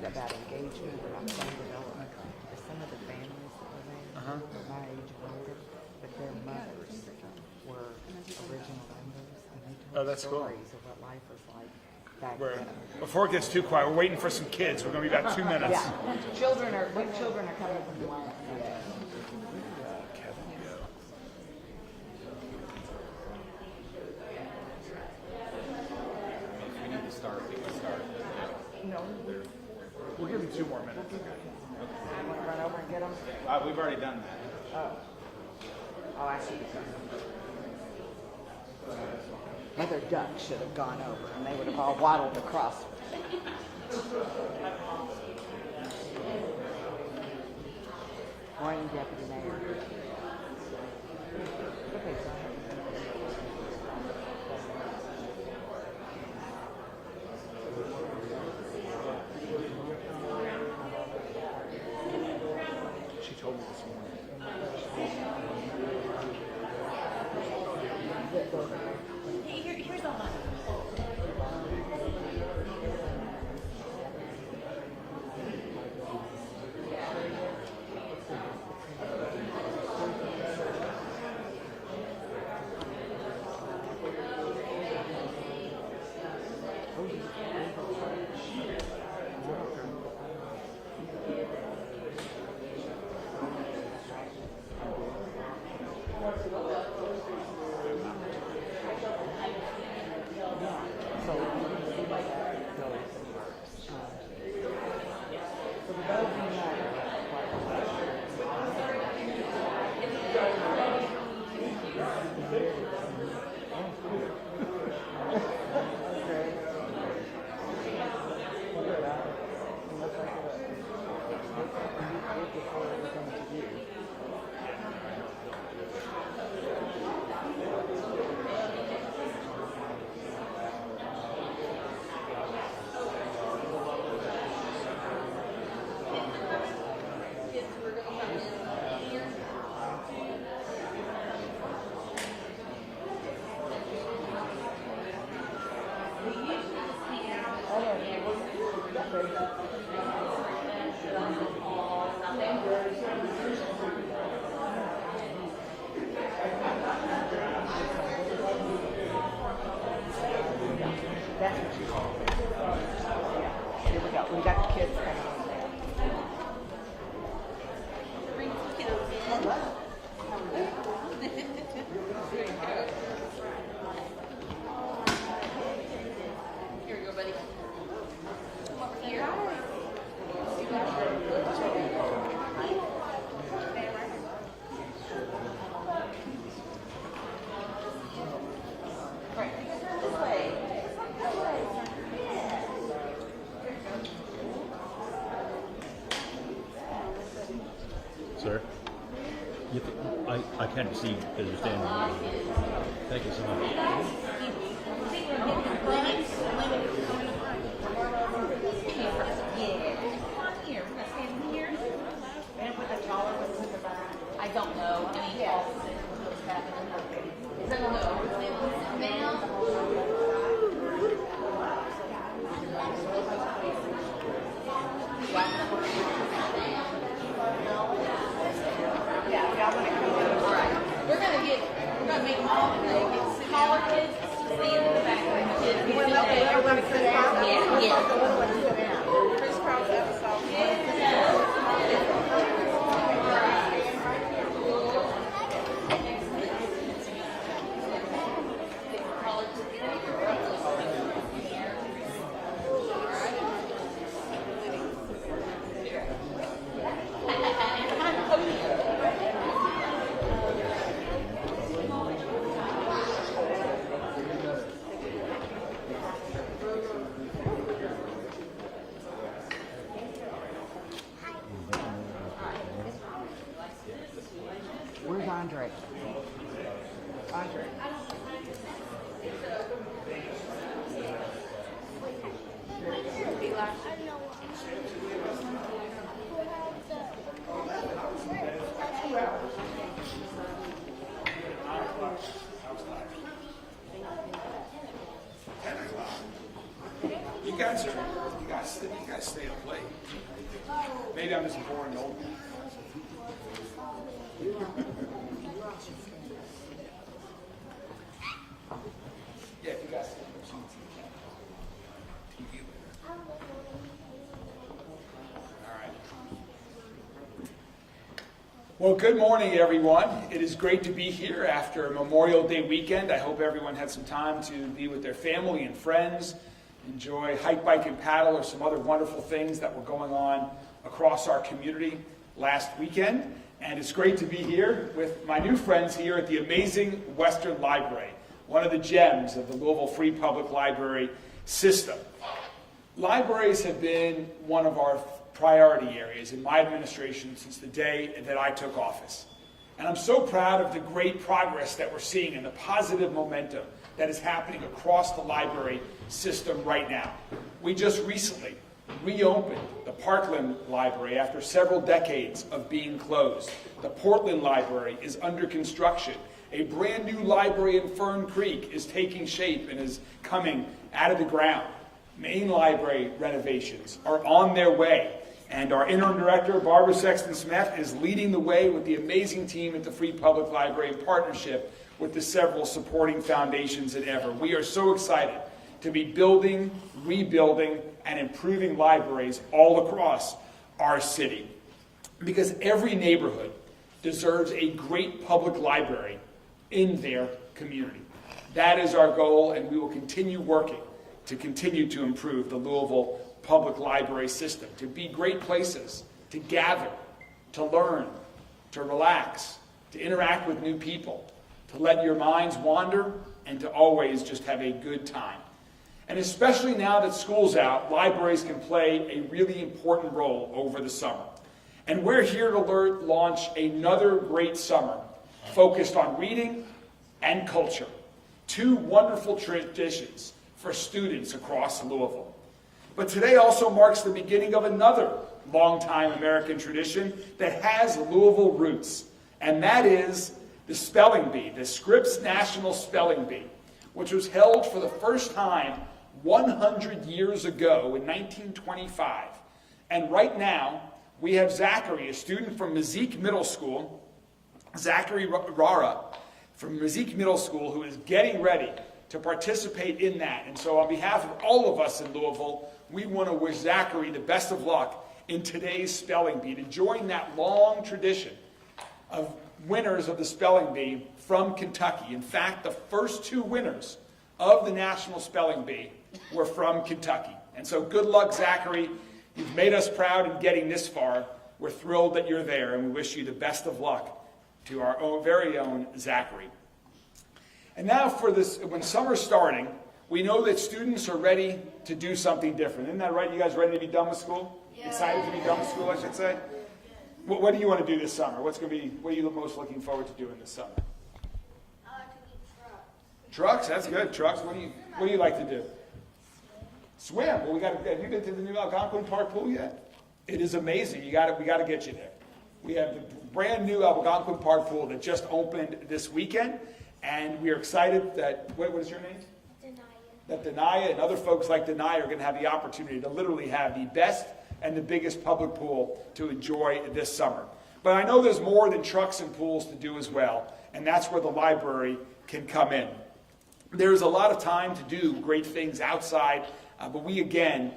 about engagement, about son development. For some of the families that were there were my age and older, but their mothers were original members, and they told that's cool. stories of what life was like back We're, then. before it gets too quiet, we're waiting for some kids. We're going to be about 2 minutes. Yeah, children are coming from the line. If we need to start, we can start. No, We'll give you 2 more minutes. I want to run over and get them. We've already done that. Oh, I see. Mother Duck should have gone over, and they would have all waddled across. Morning, Deputy Mayor. Okay, so She told me this morning. Here's all mine. that's what she called it. Yeah. Here we go. We got the kids coming in there. Bring some kiddos in. Here we go, buddy. Come over here. Right. This way. This way. Sir? I can't see because you're standing there. Thank you so much. I don't know. I mean, what's happening? Is that no? Now? We're gonna make them all get smaller kids to stand in the back of the kids. Everybody sit down. Yeah. Crisscross applesauce. Where's Andre? Andre. You guys stay up late. Maybe I'm just a boring old guy. Yeah, if you guys have questions. TV later. All right. Well, good morning, everyone. It is great to be here after Memorial Day weekend. I hope everyone had some time to be with their family and friends, enjoy hike, bike, and paddle, or some other wonderful things that were going on across our community last weekend. And it's great to be here with my new friends here at the amazing Western Library, one of the gems of the Louisville Free Public Library system. Libraries have been one of our priority areas in my administration since the day that I took office. And I'm so proud of the great progress that we're seeing and the positive momentum that is happening across the library system right now. We just recently reopened the Parkland Library after several decades of being closed. The Portland Library is under construction. A brand new library in Fern Creek is taking shape and is coming out of the ground. Main library renovations are on their way. And our interim director, Barbara Sexton-Smith, is leading the way with the amazing team at the Free Public Library in partnership with the several supporting foundations at Ever. We are so excited to be building, rebuilding, and improving libraries all across our city. Because every neighborhood deserves a great public library in their community. That is our goal, and we will continue working to continue to improve the Louisville public library system, to be great places to gather, to learn, to relax, to interact with new people, to let your minds wander, and to always just have a good time. And especially now that school's out, libraries can play a really important role over the summer. And we're here to launch another great summer focused on reading and culture, two wonderful traditions for students across Louisville. But today also marks the beginning of another longtime American tradition that has Louisville roots, and that is the Spelling Bee, the Scripps National Spelling Bee, which was held for the first time 100 years ago in 1925. And right now, we have Zachary, a student from Mazik Middle School, Zachary Rara from Mazik Middle School, who is getting ready to participate in that. And so on behalf of all of us in Louisville, we want to wish Zachary the best of luck in today's Spelling Bee, to join that long tradition of winners of the Spelling Bee from Kentucky. In fact, the first two winners of the National Spelling Bee were from Kentucky. And so good luck, Zachary. You've made us proud in getting this far. We're thrilled that you're there, and we wish you the best of luck to our very own Zachary. And now for this, when summer's starting, we know that students are ready to do something different. Isn't that right? You guys ready to be done with school? Yeah. Excited to be done with school, I should say? What do you want to do this summer? What are you most looking forward to doing this summer? I like to eat trucks. Trucks, that's good. Trucks. What do you like to do? Swim. Well, have you been to the new Algonquin Park pool yet? It is amazing. We got to get you there. We have the brand new Algonquin Park pool that just opened this weekend, and we are excited that, what is your name? That Denaya and other folks like Denaya are going to have the opportunity to literally have the best and the biggest public pool to enjoy this summer. But I know there's more than trucks and pools to do as well, and that's where the library can come in. There's a lot of time to do great things outside, but we again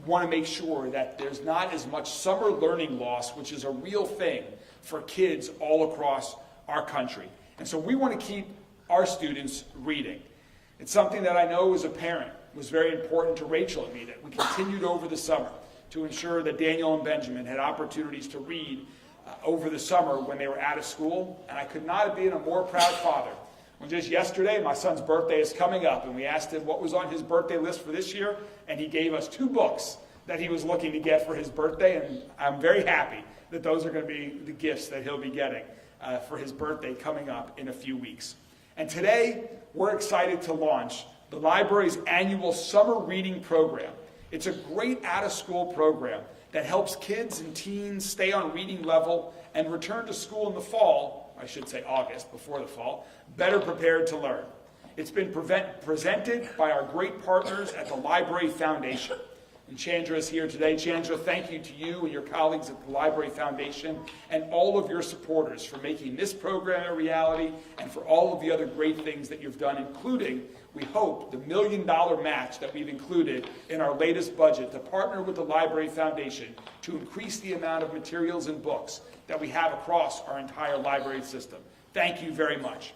want to make sure that there's not as much summer learning loss, which is a real thing for kids all across our country. And so we want to keep our students reading. It's something that I know as a parent was very important to Rachel and me, that we continued over the summer to ensure that Daniel and Benjamin had opportunities to read over the summer when they were out of school. And I could not have been a more proud father. When just yesterday, my son's birthday is coming up, and we asked him what was on his birthday list for this year, and he gave us 2 books that he was looking to get for his birthday, and I'm very happy that those are going to be the gifts that he'll be getting for his birthday coming up in a few weeks. And today, we're excited to launch the library's annual summer reading program. It's a great out-of-school program that helps kids and teens stay on reading level and return to school in the fall, I should say August, before the fall, better prepared to learn. It's been presented by our great partners at the Library Foundation. And Chandra is here today. Chandra, thank you to you and your colleagues at the Library Foundation and all of your supporters for making this program a reality and for all of the other great things that you've done, including, we hope, the $1 million match that we've included in our latest budget to partner with the Library Foundation to increase the amount of materials and books that we have across our entire library system. Thank you very much.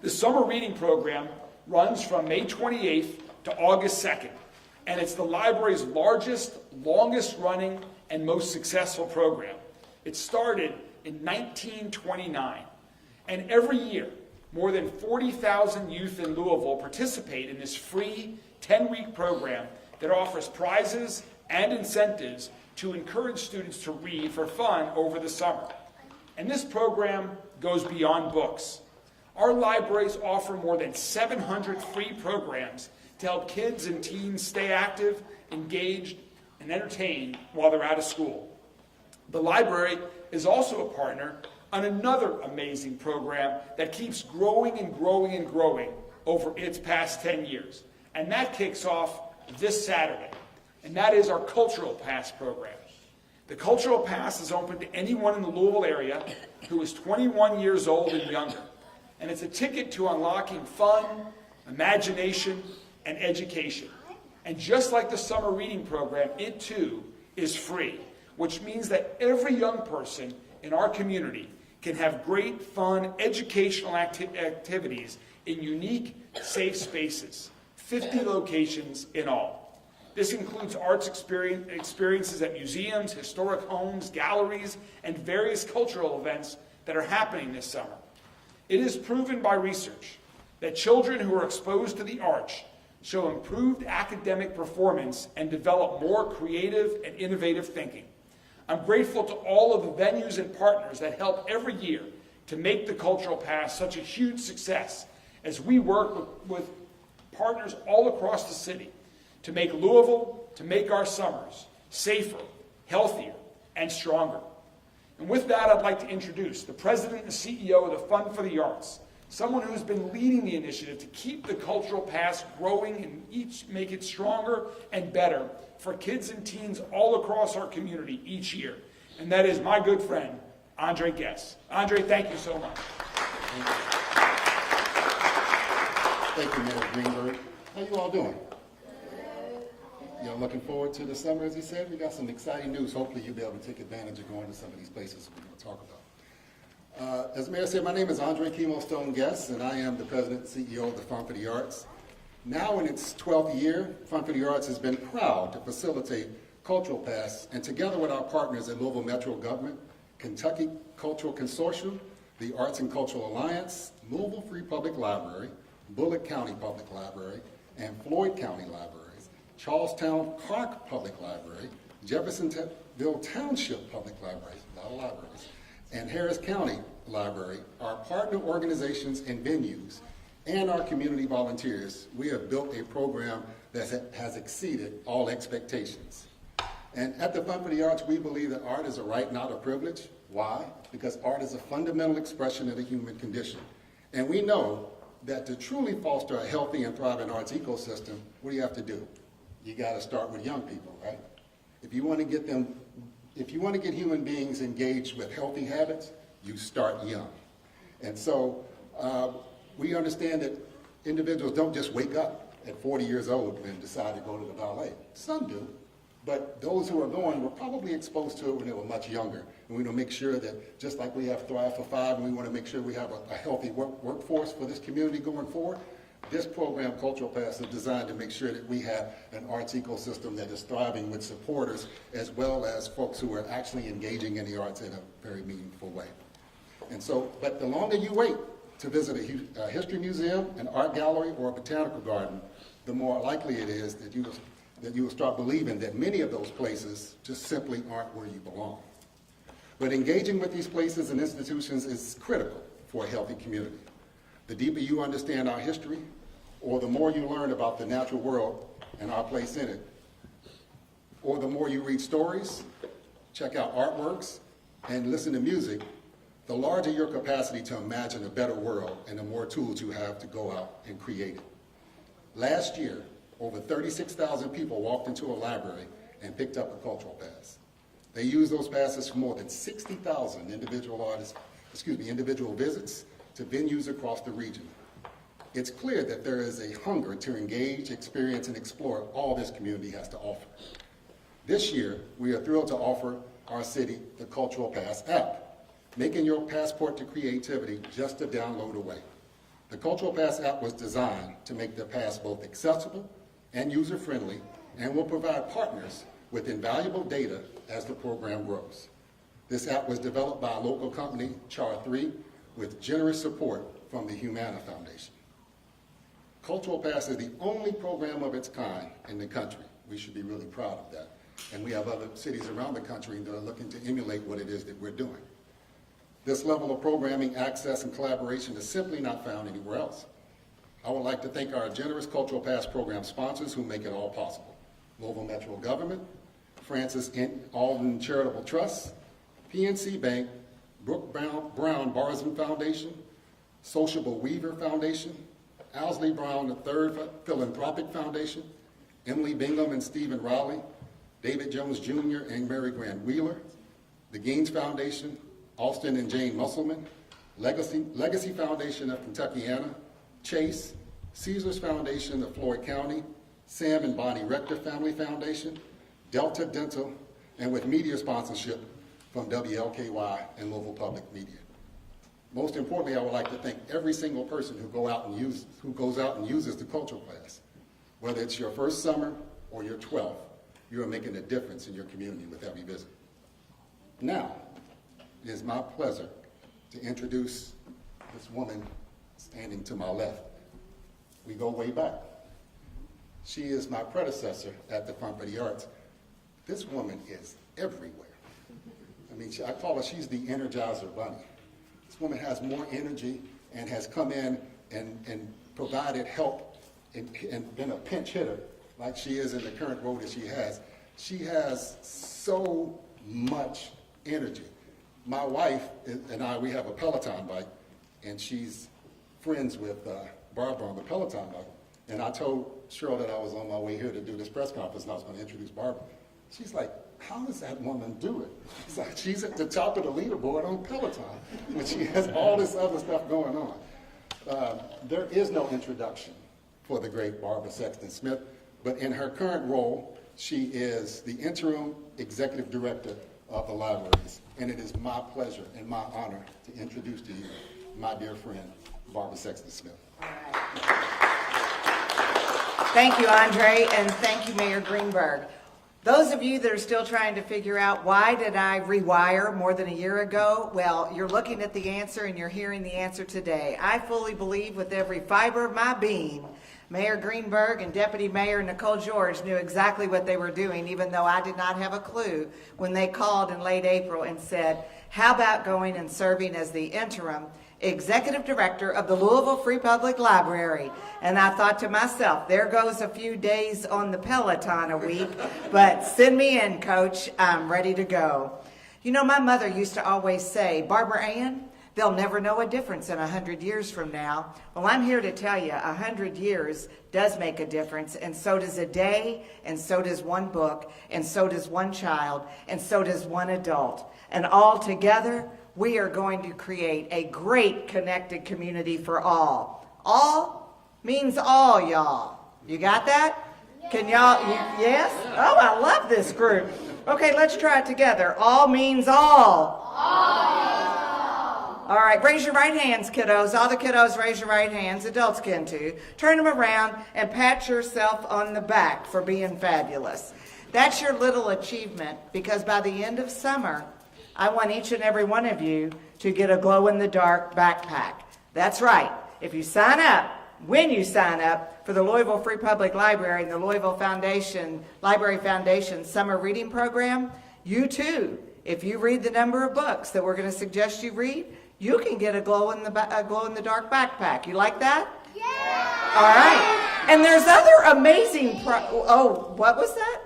The summer reading program runs from May 28th to August 2nd. And it's the library's largest, longest-running, and most successful program. It started in 1929, and every year, more than 40,000 youth in Louisville participate in this free 10-week program that offers prizes and incentives to encourage students to read for fun over the summer. And this program goes beyond books. Our libraries offer more than 700 free programs to help kids and teens stay active, engaged, and entertained while they're out of school. The library is also a partner on another amazing program that keeps growing and growing and growing over its past 10 years. And that kicks off this Saturday, and that is our Cultural Pass program. The Cultural Pass is open to anyone in the Louisville area who is 21 years old and younger. And it's a ticket to unlocking fun, imagination, and education. And just like the summer reading program, it too is free, which means that every young person in our community can have great, fun, educational activities in unique, safe spaces, 50 locations in all. This includes arts experiences at museums, historic homes, galleries, and various cultural events that are happening this summer. It is proven by research that children who are exposed to the arts show improved academic performance and develop more creative and innovative thinking. I'm grateful to all of the venues and partners that help every year to make the Cultural Pass such a huge success as we work with partners all across the city to make Louisville, to make our summers safer, healthier, and stronger. And with that, I'd like to introduce the president and CEO of the Fund for the Arts, someone who's been leading the initiative to keep the Cultural Pass growing and make it stronger and better for kids and teens all across our community each year. And that is my good friend, Andre Guess. Andre, thank you so much. Thank you, Mayor Greenberg. How you all doing? Y'all looking forward to the summer, as he said? We got some exciting news. Hopefully you'll be able to take advantage of going to some of these places we're going to talk about. As the Mayor said, my name is Andre Chemo Guess, and I am the President and CEO of the Fund for the Arts. Now in its 12th year, Fund for the Arts has been proud to facilitate Cultural Pass, and together with our partners at Louisville Metro Government, Kentucky Cultural Consortium, the Arts and Cultural Alliance, Louisville Free Public Library, Bullitt County Public Library, and Floyd County Libraries, Charlestown Park Public Library, Jeffersonville Township Public Libraries, a lot of libraries, and Harris County Library, our partner organizations and venues, and our community volunteers. We have built a program that has exceeded all expectations. And at the Fund for the Arts, we believe that art is a right, not a privilege. Why? Because art is a fundamental expression of the human condition. And we know that to truly foster a healthy and thriving arts ecosystem, what do you have to do? You got to start with young people, right? If you want to get human beings engaged with healthy habits, you start young. And so we understand that individuals don't just wake up at 40 years old and decide to go to the ballet. Some do, but those who are going were probably exposed to it when they were much younger. And we want to make sure that just like we have Thrive for Five, and we want to make sure we have a healthy workforce for this community going forward, this program, Cultural Pass, is designed to make sure that we have an arts ecosystem that is thriving with supporters as well as folks who are actually engaging in the arts in a very meaningful way. And so, but the longer you wait to visit a history museum, an art gallery, or a botanical garden, the more likely it is that you will start believing that many of those places just simply aren't where you belong. But engaging with these places and institutions is critical for a healthy community. The deeper you understand our history, or the more you learn about the natural world and our place in it, or the more you read stories, check out artworks, and listen to music, the larger your capacity to imagine a better world and the more tools you have to go out and create it. Last year, over 36,000 people walked into a library and picked up a cultural pass. They used those passes for more than 60,000 individual visits to venues across the region. It's clear that there is a hunger to engage, experience, and explore all this community has to offer. This year, we are thrilled to offer our city the Cultural Pass app, making your passport to creativity just a download away. The Cultural Pass app was designed to make the pass both accessible and user-friendly, and will provide partners with invaluable data as the program grows. This app was developed by a local company, Char3, with generous support from the Humana Foundation. Cultural Pass is the only program of its kind in the country. We should be really proud of that. And we have other cities around the country that are looking to emulate what it is that we're doing. This level of programming, access, and collaboration is simply not found anywhere else. I would like to thank our generous Cultural Pass program sponsors who make it all possible. Louisville Metro Government, Francis Alden Charitable Trust, PNC Bank, Brooke Brown Barzin Foundation, Sociable Weaver Foundation, Owsley Brown III Philanthropic Foundation, Emily Bingham and Stephen Rowley, David Jones Jr. and Mary Grant Wheeler, the Gaines Foundation, Austin and Jane Musselman, Legacy Foundation of Kentuckiana, Chase, Caesars Foundation of Floyd County, Sam and Bonnie Rector Family Foundation, Delta Dental, and with media sponsorship from WLKY and Louisville Public Media. Most importantly, I would like to thank every single person who goes out and uses the Cultural Pass. Whether it's your first summer or your 12th, you are making a difference in your community with every visit. Now, it is my pleasure to introduce this woman standing to my left. We go way back. She is my predecessor at the Front for the Arts. This woman is everywhere. I mean, I call her, she's the Energizer Bunny. This woman has more energy and has come in and provided help and been a pinch hitter like she is in the current role that she has. She has so much energy. My wife and I, we have a Peloton bike, and she's friends with Barbara on the Peloton bike. And I told Cheryl that I was on my way here to do this press conference, and I was going to introduce Barbara. She's like, how does that woman do it? She's like, she's at the top of the leaderboard on Peloton, but she has all this other stuff going on. There is no introduction for the great Barbara Sexton Smith, but in her current role, she is the interim executive director of the libraries. And it is my pleasure and my honor to introduce to you my dear friend, Barbara Sexton Smith. Thank you, Andre, and thank you, Mayor Greenberg. Those of you that are still trying to figure out why did I rewire more than a year ago, well, you're looking at the answer and you're hearing the answer today. I fully believe with every fiber of my being, Mayor Greenberg and Deputy Mayor Nicole George knew exactly what they were doing, even though I did not have a clue when they called in late April and said, how about going and serving as the interim executive director of the Louisville Free Public Library? And I thought to myself, there goes a few days on the Peloton a week, but send me in, Coach. I'm ready to go. You know, my mother used to always say, Barbara Ann, they'll never know a difference in 100 years from now. Well, I'm here to tell you 100 years does make a difference, and so does a day, and so does one book, and so does one child, and so does one adult. And all together, we are going to create a great connected community for all. All means all, y'all. You got that? Can y'all, yes? Oh, I love this group. Okay, let's try it together. All means all. All right, raise your right hands, kiddos. All the kiddos, raise your right hands. Adults can too. Turn them around and pat yourself on the back for being fabulous. That's your little achievement, because by the end of summer, I want each and every one of you to get a glow-in-the-dark backpack. That's right. If you sign up, when you sign up for the Louisville Free Public Library and the Louisville Library Foundation Summer Reading Program, you too, if you read the number of books that we're going to suggest you read, you can get a glow-in-the-dark backpack. You like that? Yeah! All right. And there's other amazing what was that?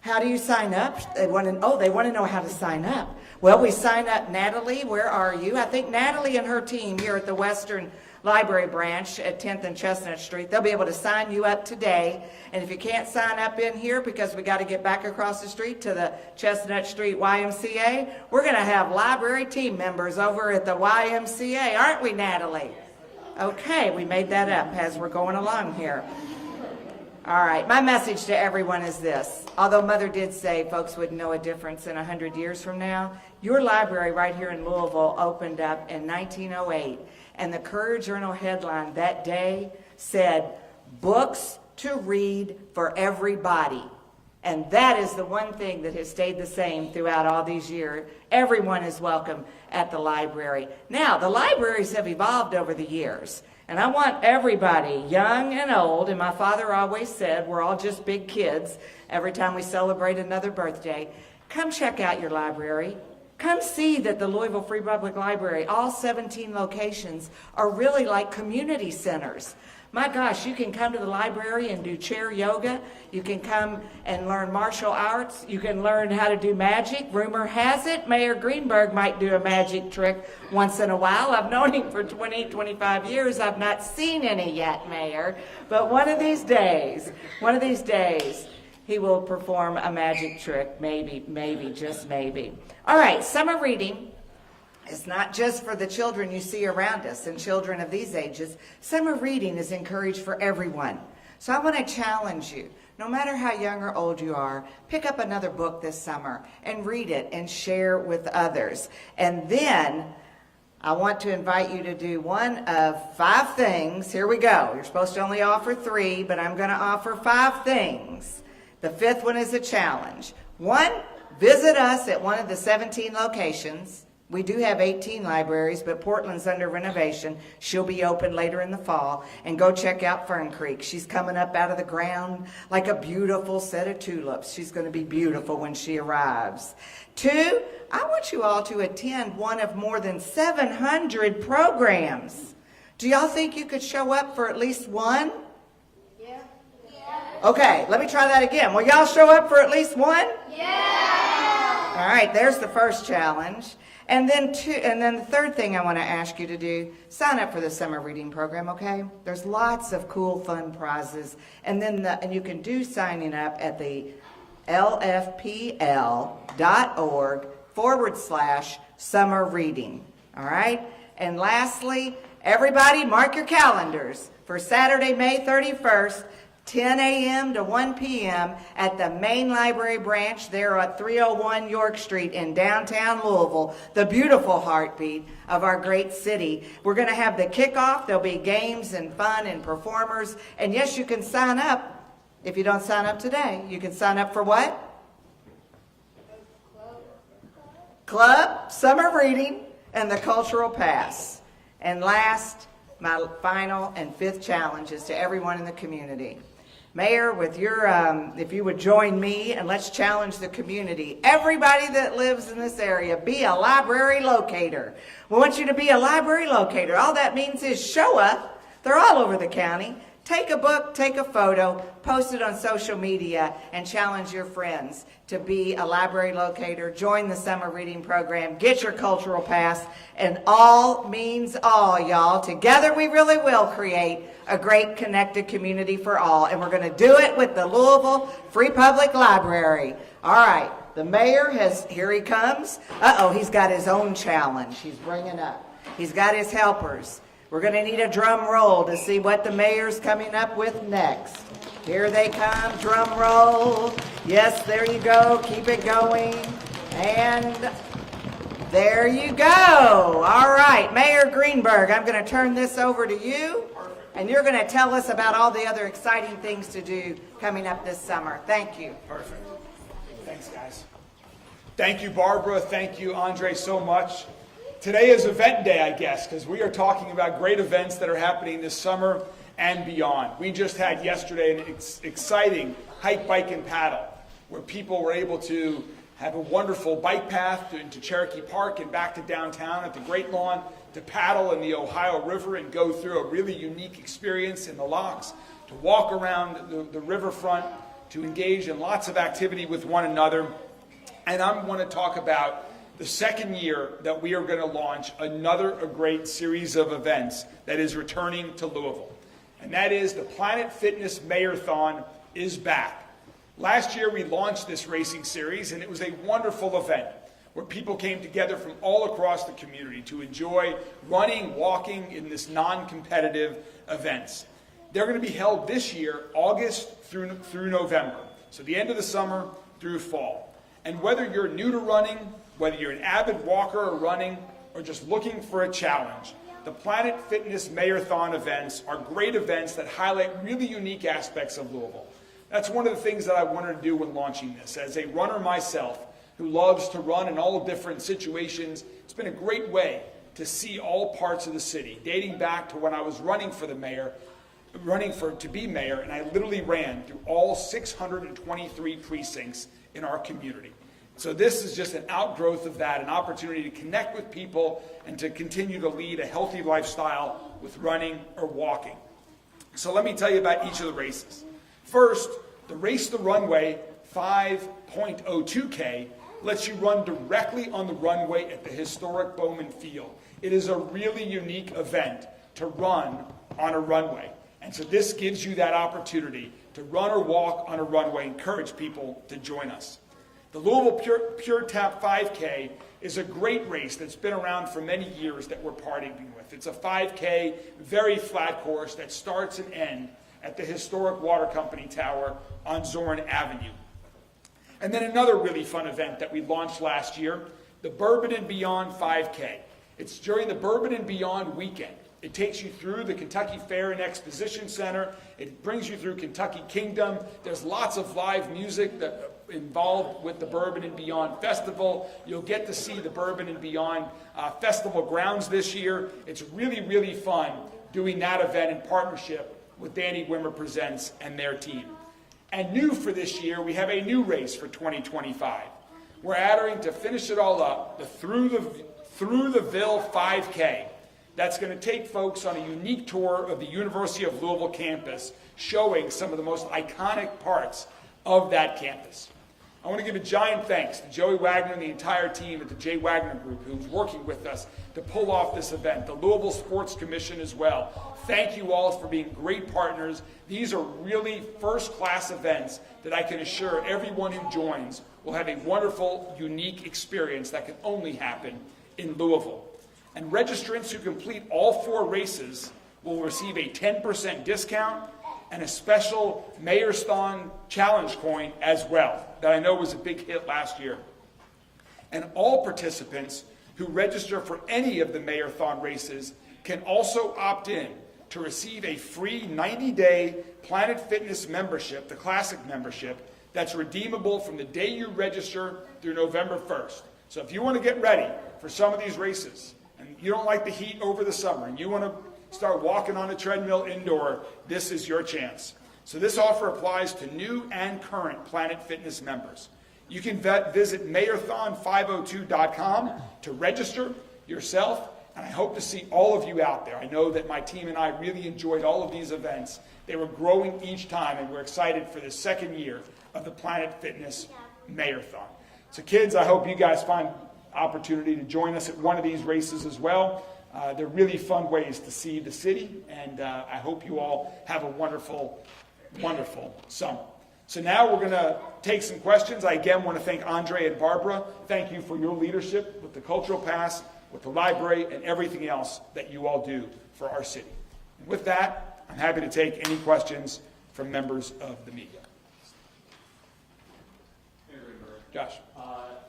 How do you sign up? They want to know how to sign up. Well, we sign up. Natalie, where are you? I think Natalie and her team here at the Western Library branch at 10th and Chestnut Street. They'll be able to sign you up today. And if you can't sign up in here because we got to get back across the street to the Chestnut Street YMCA, we're going to have library team members over at the YMCA, aren't we, Natalie? Okay, we made that up as we're going along here. All right, my message to everyone is this. Although Mother did say folks wouldn't know a difference in 100 years from now, your library right here in Louisville opened up in 1908, and the Courier-Journal headline that day said, "Books to read for everybody." And that is the one thing that has stayed the same throughout all these years. Everyone is welcome at the library. Now, the libraries have evolved over the years. And I want everybody, young and old, and my father always said, we're all just big kids every time we celebrate another birthday. Come check out your library. Come see that the Louisville Free Public Library, all 17 locations, are really like community centers. My gosh, you can come to the library and do chair yoga. You can come and learn martial arts. You can learn how to do magic. Rumor has it, Mayor Greenberg might do a magic trick once in a while. I've known him for 25 years. I've not seen any yet, Mayor. But one of these days, he will perform a magic trick. Maybe, just maybe. All right, summer reading. It's not just for the children you see around us and children of these ages. Summer reading is encouraged for everyone. So I want to challenge you, no matter how young or old you are, pick up another book this summer and read it and share with others. And then I want to invite you to do one of 5 things. Here we go. You're supposed to only offer 3, but I'm going to offer 5 things. The 5th one is a challenge. 1, visit us at one of the 17 locations. We do have 18 libraries, but Portland's under renovation. She'll be open later in the fall. And go check out Fern Creek. She's coming up out of the ground like a beautiful set of tulips. She's going to be beautiful when she arrives. 2, I want you all to attend one of more than 700 programs. Do y'all think you could show up for at least one? Yeah. Okay, let me try that again. Will y'all show up for at least one? Yeah. All right, there's the first challenge. And then the third thing I want to ask you to do, sign up for the summer reading program, okay? There's lots of cool, fun prizes. And you can do signing up at the lfpl.org/summer reading. All right? And lastly, everybody mark your calendars for Saturday, May 31st, 10 a.m. to 1 p.m. at the main library branch there at 301 York Street in downtown Louisville, the beautiful heartbeat of our great city. We're going to have the kickoff. There'll be games and fun and performers. And yes, you can sign up. If you don't sign up today, you can sign up for what? Club, summer reading, and the cultural pass. And last, my final and 5th challenge is to everyone in the community. Mayor, with your, if you would join me and let's challenge the community. Everybody that lives in this area, be a library locator. We want you to be a library locator. All that means is show up. They're all over the county. Take a book, take a photo, post it on social media, and challenge your friends to be a library locator. Join the summer reading program. Get your cultural pass. And all means all, y'all. Together we really will create a great connected community for all. And we're going to do it with the Louisville Free Public Library. All right. The mayor here he comes. He's got his own challenge he's bringing up. He's got his helpers. We're going to need a drum roll to see what the mayor's coming up with next. Here they come, drum roll. Yes, there you go. Keep it going. And there you go. All right, Mayor Greenberg, I'm going to turn this over to you. And you're going to tell us about all the other exciting things to do coming up this summer. Thank you. Perfect. Thanks, guys. Thank you, Barbara. Thank you, Andre, so much. Today is event day, I guess, because we are talking about great events that are happening this summer and beyond. We just had yesterday an exciting hike, bike, and paddle, where people were able to have a wonderful bike path into Cherokee Park and back to downtown at the Great Lawn to paddle in the Ohio River and go through a really unique experience in the locks, to walk around the riverfront, to engage in lots of activity with one another. And I want to talk about the second year that we are going to launch another great series of events that is returning to Louisville. And that is the Planet Fitness Mayor-thon is back. Last year we launched this racing series, and it was a wonderful event where people came together from all across the community to enjoy running, walking in this non-competitive events. They're going to be held this year, August through November. So the end of the summer through fall. And whether you're new to running, whether you're an avid walker or running, or just looking for a challenge, the Planet Fitness Mayor-thon events are great events that highlight really unique aspects of Louisville. That's one of the things that I wanted to do when launching this. As a runner myself, who loves to run in all different situations, it's been a great way to see all parts of the city, dating back to when I was running for the mayor, to be mayor, and I literally ran through all 623 precincts in our community. So this is just an outgrowth of that, an opportunity to connect with people and to continue to lead a healthy lifestyle with running or walking. So let me tell you about each of the races. First, the Race the Runway 5.02K lets you run directly on the runway at the historic Bowman Field. It is a really unique event to run on a runway. And so this gives you that opportunity to run or walk on a runway. Encourage people to join us. The Louisville Pure Tap 5K is a great race that's been around for many years that we're partnering with. It's a 5K, very flat course that starts and ends at the historic Water Company Tower on Zorn Avenue. And then another really fun event that we launched last year, the Bourbon and Beyond 5K. It's during the Bourbon and Beyond weekend. It takes you through the Kentucky Fair and Exposition Center. It brings you through Kentucky Kingdom. There's lots of live music that involved with the Bourbon and Beyond Festival. You'll get to see the Bourbon and Beyond Festival grounds this year. It's really, really fun doing that event in partnership with Danny Wimmer Presents and their team. And new for this year, we have a new race for 2025. We're adding, to finish it all up, the Through the Ville 5K. That's going to take folks on a unique tour of the University of Louisville campus, showing some of the most iconic parts of that campus. I want to give a giant thanks to Joey Wagner and the entire team at the J. Wagner Group who's working with us to pull off this event, the Louisville Sports Commission as well. Thank you all for being great partners. These are really first-class events that I can assure everyone who joins will have a wonderful, unique experience that can only happen in Louisville. And registrants who complete all 4 races will receive a 10% discount and a special Mayor-thon challenge coin as well, that I know was a big hit last year. And all participants who register for any of the Mayor-thon races can also opt in to receive a free 90-day Planet Fitness membership, the Classic membership, that's redeemable from the day you register through November 1st. So if you want to get ready for some of these races, and you don't like the heat over the summer, and you want to start walking on a treadmill indoor, this is your chance. So this offer applies to new and current Planet Fitness members. You can visit mayorthon502.com to register yourself, and I hope to see all of you out there. I know that my team and I really enjoyed all of these events. They were growing each time, and we're excited for the second year of the Planet Fitness Mayor-thon. So kids, I hope you guys find opportunity to join us at one of these races as well. They're really fun ways to see the city, and I hope you all have a wonderful, wonderful summer. So now we're going to take some questions. I again want to thank Andre and Barbara. Thank you for your leadership with the Cultural Pass, with the library, and everything else that you all do for our city. And with that, I'm happy to take any questions from members of the media. Mayor Greenberg. Josh. I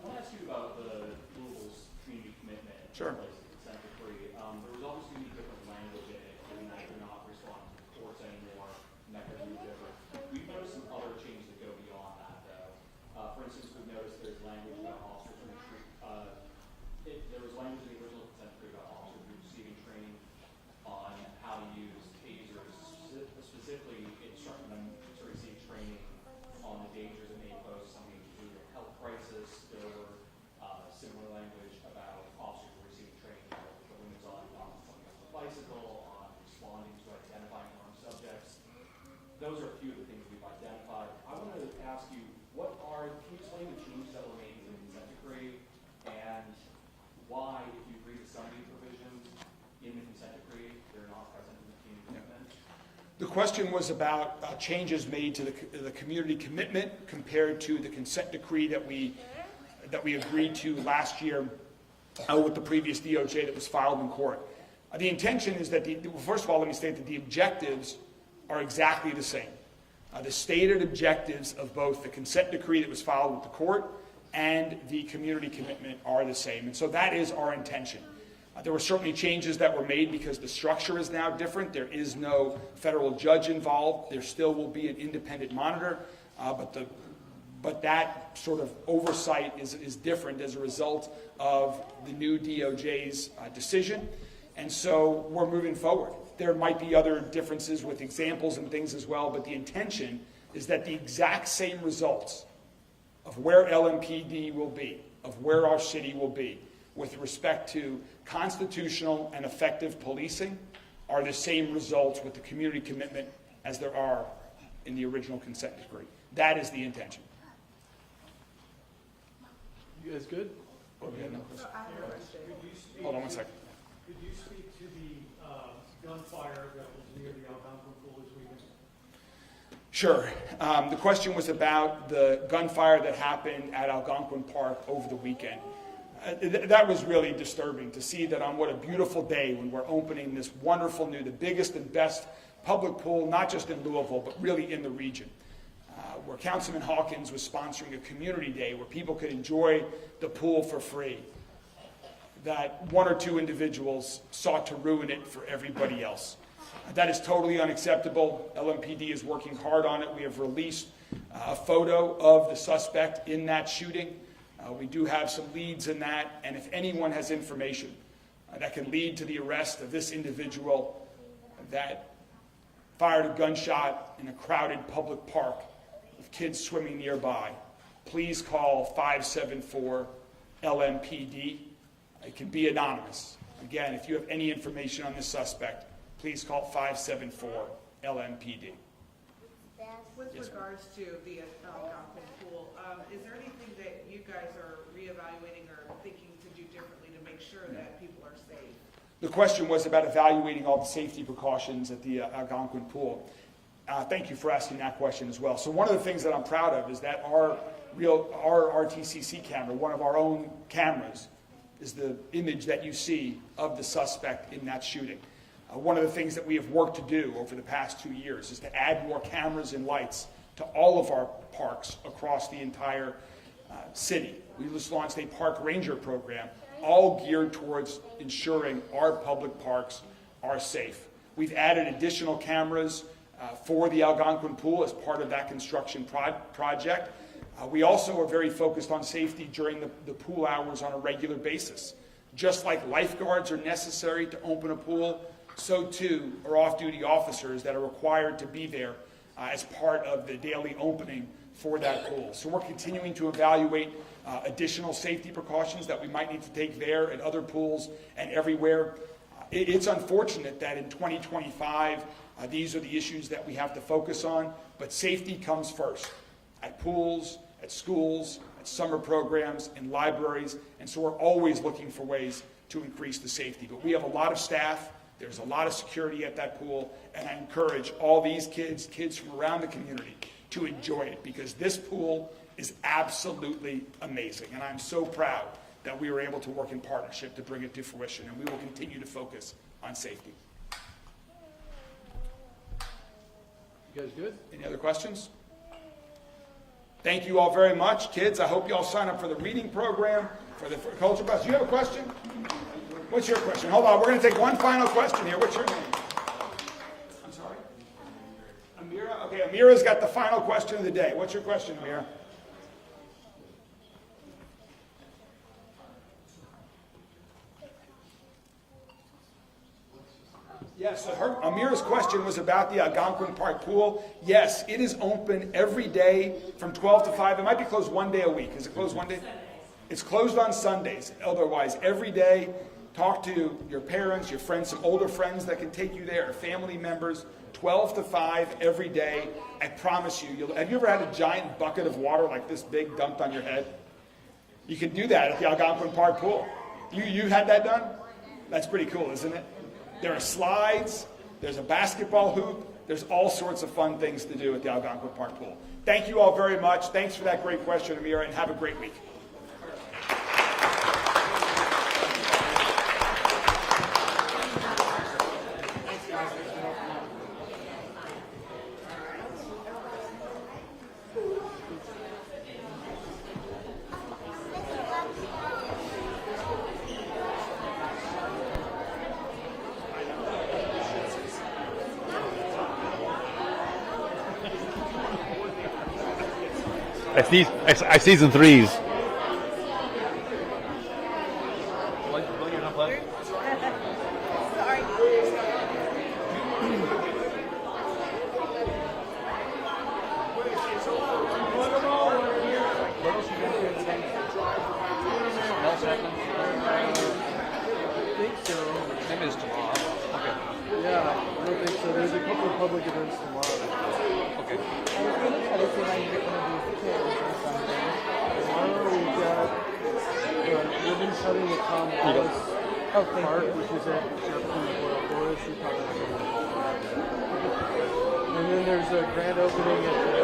want to ask you about the Louisville's community commitment. Sure. Consent decree. There was obviously different language in it, given that you're not responding to the courts anymore, and that could be different. We've noticed some other changes that go beyond that, though. For instance, we've noticed there's language about officers retreat. There was language in the original consent decree about officers receiving training on how to use tasers, specifically instructing them to receive training on the dangers that may pose something to do with a health crisis. There were similar language about officers receiving training on the limits on something else on a bicycle, on responding to identifying armed subjects. Those are a few of the things we've identified. I want to ask you, can you explain the changes that were made in the consent decree, and question was about changes made to the community commitment compared to the consent decree that we agreed to last year with the previous DOJ that was filed in court. The intention is that, first of all, let me state that the objectives are exactly the same. The stated objectives of both the consent decree that was filed with the court and the community commitment are the same. And so that is our intention. There were certainly changes that were made because the structure is now different. There is no federal judge involved. There still will be an independent monitor, but that sort of oversight is different as a result of the new DOJ's decision. And so we're moving forward. There might be other differences with examples and things as well, but the intention is that the exact same results of where LMPD will be, of where our city will be, with respect to constitutional and effective policing are the same results with the community commitment as there are in the original consent decree. That is the intention. You guys good? Oh, we had no question. I have a question. Hold on one second. Could you speak to the gunfire that was near the Algonquin pool this weekend? Sure. The question was about the gunfire that happened at Algonquin Park over the weekend. That was really disturbing to see that on what a beautiful day when we're opening this wonderful new, the biggest and best public pool, not just in Louisville, but really in the region, where Councilman Hawkins was sponsoring a community day where people could enjoy the pool for free, that one or two individuals sought to ruin it for everybody else. That is totally unacceptable. LMPD is working hard on it. We have released a photo of the suspect in that shooting. We do have some leads in that, and if anyone has information that can lead to the arrest of this individual that fired a gunshot in a crowded public park with kids swimming nearby, please call 574-LMPD. It can be anonymous. Again, if you have any information on this suspect, please call 574-LMPD. With regards to the Algonquin pool, is there anything that you guys are reevaluating or thinking to do differently to make sure that people are safe? The question was about evaluating all the safety precautions at the Algonquin pool. Thank you for asking that question as well. So one of the things that I'm proud of is that our RTCC camera, one of our own cameras, is the image that you see of the suspect in that shooting. One of the things that we have worked to do over the past 2 years is to add more cameras and lights to all of our parks across the entire city. We just launched a park ranger program, all geared towards ensuring our public parks are safe. We've added additional cameras for the Algonquin pool as part of that construction project. We also are very focused on safety during the pool hours on a regular basis. Just like lifeguards are necessary to open a pool, so too are off-duty officers that are required to be there as part of the daily opening for that pool. So we're continuing to evaluate additional safety precautions that we might need to take there at other pools and everywhere. It's unfortunate that in 2025, these are the issues that we have to focus on, but safety comes first at pools, at schools, at summer programs, in libraries, and so we're always looking for ways to increase the safety. But we have a lot of staff. There's a lot of security at that pool, and I encourage all these kids from around the community to enjoy it because this pool is absolutely amazing, and I'm so proud that we were able to work in partnership to bring it to fruition, and we will continue to focus on safety. You guys good? Any other questions? Thank you all very much. Kids, I hope you all sign up for the reading program, for the culture bus. Do you have a question? What's your question? Hold on, we're going to take one final question here. What's your name? I'm sorry? Amira? Okay, Amira's got the final question of the day. What's your question, Amira? Yes, so Amira's question was about the Algonquin Park pool. Yes, it is open every day from 12 to 5. It might be closed one day a week. Is it closed one day? It's closed on Sundays. Otherwise, every day, talk to your parents, your friends, some older friends that can take you there, family members, 12 to 5 every day. I promise you, have you ever had a giant bucket of water like this big dumped on your head? You can do that at the Algonquin Park pool. You had that done? That's pretty cool, isn't it? There are slides, there's a basketball hoop, There's all sorts of fun things to do at the Algonquin Park Pool. Thank you all very much. Thanks for that great question, Amira, and have a great week. I season threes. Sorry. Yeah, I don't think so. There's a couple of public events tomorrow. Tomorrow we've got ribbon cutting at Tom Wallace Park, which is at Forest. And then there's a grand opening at the